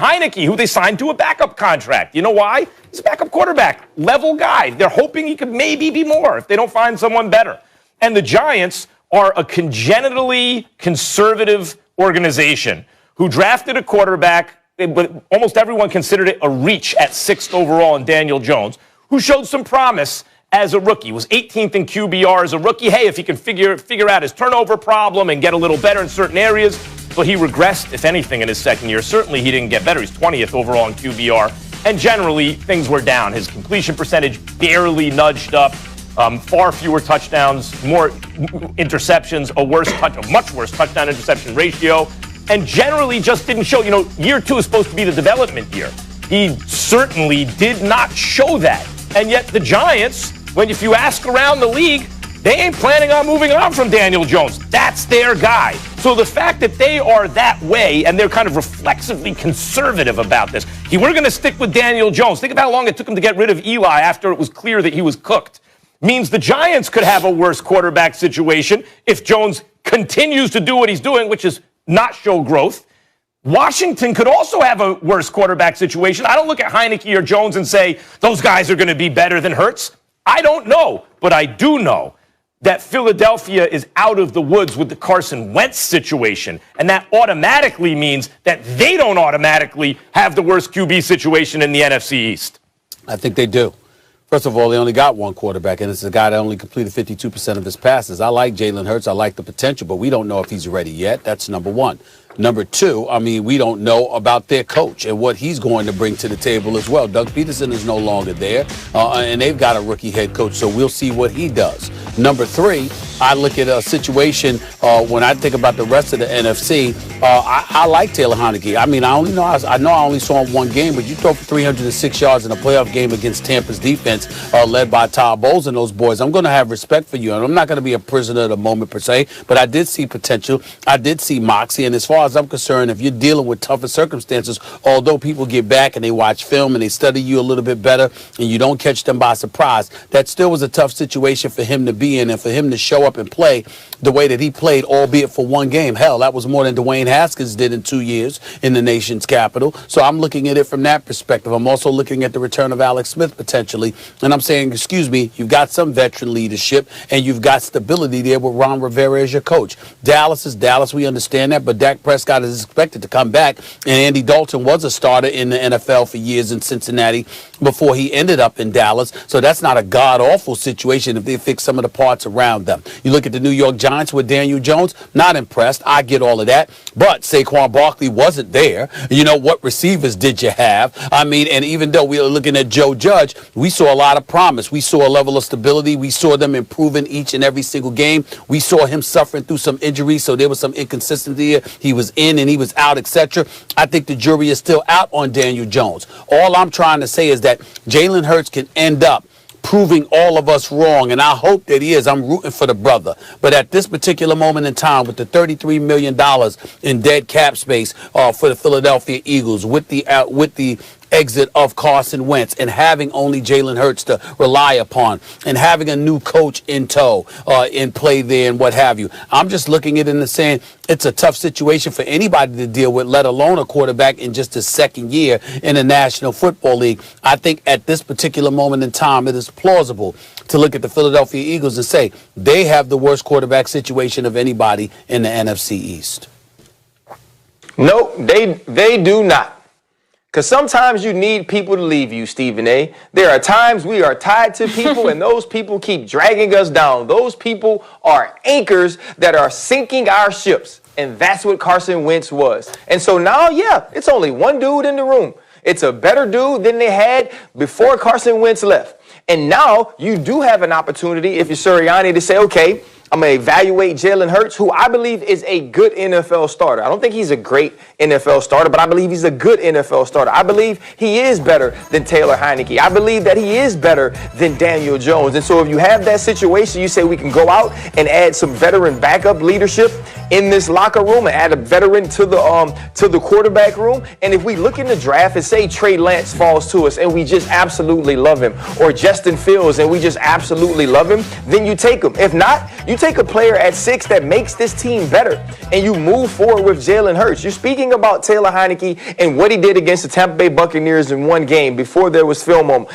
Heineke, who they signed to a backup contract. You know why? He's a backup quarterback, level guy. They're hoping he could maybe be more if they don't find someone better. And the Giants are a congenitally conservative organization who drafted a quarterback, but almost everyone considered it a reach at 6th overall in Daniel Jones, who showed some promise as a rookie. Was 18th in QBR as a rookie. Hey, if he can figure out his turnover problem and get a little better in certain areas, but he regressed, if anything, in his second year. Certainly he didn't get better. He's 20th overall in QBR. And generally, things were down. His completion percentage barely nudged up. Far fewer touchdowns, more interceptions, a much worse touchdown-interception ratio. And generally just didn't show. You know, year 2 is supposed to be the development year. He certainly did not show that. And yet the Giants, if you ask around the league, they ain't planning on moving on from Daniel Jones. That's their guy. So the fact that they are that way and they're kind of reflexively conservative about this, we're going to stick with Daniel Jones. Think of how long it took him to get rid of Eli after it was clear that he was cooked. Means the Giants could have a worse quarterback situation if Jones continues to do what he's doing, which is not show growth. Washington could also have a worse quarterback situation. I don't look at Heineke or Jones and say, those guys are going to be better than Hurts. I don't know, but I do know that Philadelphia is out of the woods with the Carson Wentz situation, and that automatically means that they don't automatically have the worst QB situation in the NFC East. I think they do. First of all, they only got one quarterback, and it's a guy that only completed 52% of his passes. I like Jalen Hurts. I like the potential, but we don't know if he's ready yet. That's number one. Number two, we don't know about their coach and what he's going to bring to the table as well. Doug Peterson is no longer there, and they've got a rookie head coach, so we'll see what he does. Number three, I look at a situation when I think about the rest of the NFC. I like Taylor Heineke. I know I only saw him one game, but you throw for 306 yards in a playoff game against Tampa's defense, led by Todd Bowles and those boys. I'm going to have respect for you, and I'm not going to be a prisoner of the moment per se, but I did see potential. I did see moxie, and as far as I'm concerned, if you're dealing with tougher circumstances, although people get back and they watch film and they study you a little bit better and you don't catch them by surprise, that still was a tough situation for him to be in and for him to show up and play the way that he played, albeit for one game. Hell, that was more than Dwayne Haskins did in 2 years in the nation's capital. So I'm looking at it from that perspective. I'm also looking at the return of Alex Smith potentially. And I'm saying, excuse me, you've got some veteran leadership and you've got stability there with Ron Rivera as your coach. Dallas is Dallas. We understand that. But Dak Prescott is expected to come back. And Andy Dalton was a starter in the NFL for years in Cincinnati before he ended up in Dallas. So that's not a god-awful situation if they fix some of the parts around them. You look at the New York Giants with Daniel Jones, not impressed. I get all of that. But Saquon Barkley wasn't there. You know, what receivers did you have? And even though we were looking at Joe Judge, we saw a lot of promise. We saw a level of stability. We saw them improving each and every single game. We saw him suffering through some injuries, so there was some inconsistency here. He was in and he was out, etc. I think the jury is still out on Daniel Jones. All I'm trying to say is that Jalen Hurts can end up proving all of us wrong, and I hope that he is. I'm rooting for the brother. But at this particular moment in time, with the $33 million in dead cap space for the Philadelphia Eagles, with the exit of Carson Wentz and having only Jalen Hurts to rely upon and having a new coach in tow, in play there and what have you. I'm just looking at it and saying it's a tough situation for anybody to deal with, let alone a quarterback in just his second year in the National Football League. I think at this particular moment in time, it is plausible to look at the Philadelphia Eagles and say they have the worst quarterback situation of anybody in the NFC East. No, they do not. Because sometimes you need people to leave you, Stephen A. There are times we are tied to people and those people keep dragging us down. Those people are anchors that are sinking our ships. And that's what Carson Wentz was. And so now, yeah, it's only one dude in the room. It's a better dude than they had before Carson Wentz left. And now you do have an opportunity, if you're Sirianni, to say, okay, I'm going to evaluate Jalen Hurts, who I believe is a good NFL starter. I don't think he's a great NFL starter, but I believe he's a good NFL starter. I believe he is better than Taylor Heineke. I believe that he is better than Daniel Jones. And so if you have that situation, you say we can go out and add some veteran backup leadership in this locker room and add a veteran to the quarterback room. And if we look in the draft and say Trey Lance falls to us and we just absolutely love him, or Justin Fields and we just absolutely love him, then you take him. If not, you take a player at 6 that makes this team better and you move forward with Jalen Hurts. You're speaking about Taylor Heineke and what he did against the Tampa Bay Buccaneers in one game before there was film on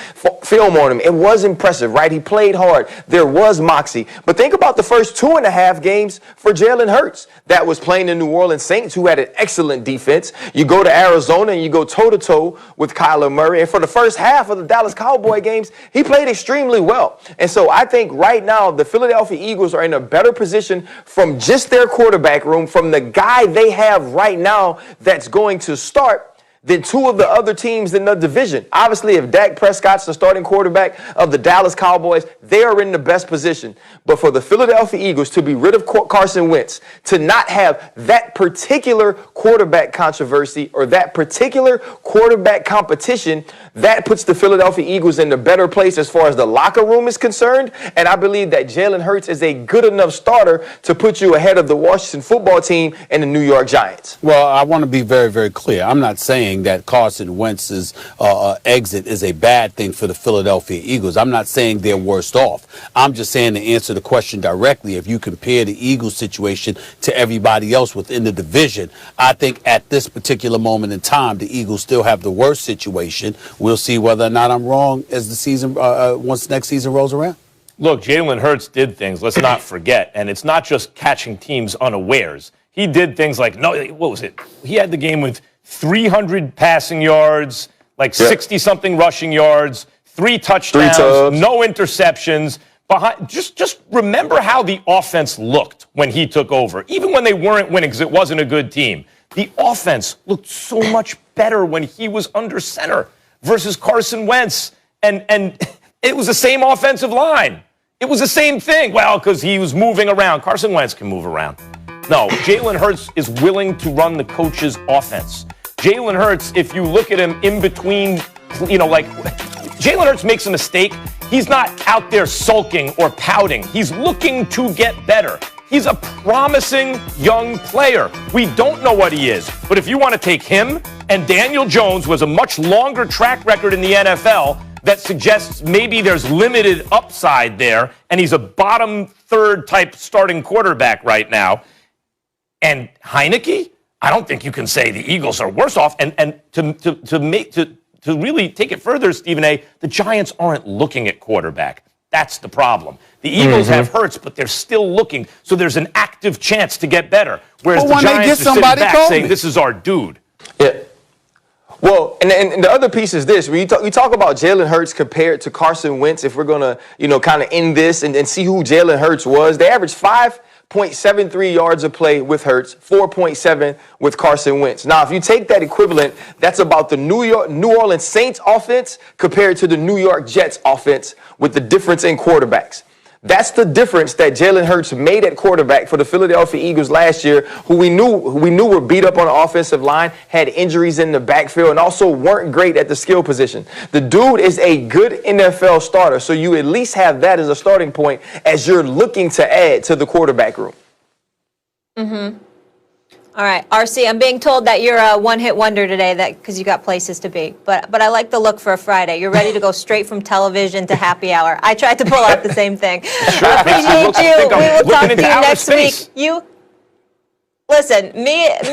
him. It was impressive, right? He played hard. There was moxie. But think about the first 2.5 games for Jalen Hurts. That was playing the New Orleans Saints, who had an excellent defense. You go to Arizona and you go toe-to-toe with Kyler Murray. And for the first half of the Dallas Cowboy games, he played extremely well. And so I think right now the Philadelphia Eagles are in a better position from just their quarterback room, from the guy they have right now that's going to start, than 2 of the other teams in the division. Obviously, if Dak Prescott's the starting quarterback of the Dallas Cowboys, they are in the best position. But for the Philadelphia Eagles to be rid of Carson Wentz, to not have that particular quarterback controversy or that particular quarterback competition, that puts the Philadelphia Eagles in a better place as far as the locker room is concerned. And I believe that Jalen Hurts is a good enough starter to put you ahead of the Washington football team and the New York Giants. Well, I want to be very, very clear. I'm not saying that Carson Wentz's exit is a bad thing for the Philadelphia Eagles. I'm not saying they're worse off. I'm just saying, to answer the question directly, if you compare the Eagles situation to everybody else within the division, I think at this particular moment in time, the Eagles still have the worst situation. We'll see whether or not I'm wrong as the season, once next season rolls around. Look, Jalen Hurts did things, let's not forget, and it's not just catching teams unawares. He did things like, what was it? He had the game with 300 passing yards, like 60-something rushing yards, 3 touchdowns, no interceptions. Just remember how the offense looked when he took over. Even when they weren't winning because it wasn't a good team, the offense looked so much better when he was under center versus Carson Wentz. And it was the same offensive line. It was the same thing. Well, because he was moving around. Carson Wentz can move around. No, Jalen Hurts is willing to run the coach's offense. Jalen Hurts, if you look at him in between, Jalen Hurts makes a mistake, he's not out there sulking or pouting. He's looking to get better. He's a promising young player. We don't know what he is, but if you want to take him and Daniel Jones, who has a much longer track record in the NFL, that suggests maybe there's limited upside there, and he's a bottom third type starting quarterback right now. And Heineke, I don't think you can say the Eagles are worse off. And to really take it further, Stephen A., the Giants aren't looking at quarterback. That's the problem. The Eagles have Hurts, but they're still looking. So there's an active chance to get better. Whereas the Giants are sitting back saying, this is our dude. Yeah. Well, and the other piece is this. When you talk about Jalen Hurts compared to Carson Wentz, if we're going to, kind of end this and see who Jalen Hurts was, they averaged 5.73 yards a play with Hurts, 4.7 with Carson Wentz. Now, if you take that equivalent, that's about the New Orleans Saints offense compared to the New York Jets offense, with the difference in quarterbacks. That's the difference that Jalen Hurts made at quarterback for the Philadelphia Eagles last year, who we knew were beat up on the offensive line, had injuries in the backfield, and also weren't great at the skill position. The dude is a good NFL starter, so you at least have that as a starting point as you're looking to add to the quarterback room. Mm-hmm. All right, RC, I'm being told that you're a one-hit wonder today, because you got places to be. But I like the look for a Friday. You're ready to go straight from television to happy hour. I tried to pull off the same thing. Sure, we need you. We will talk to you next space. week. Listen, me and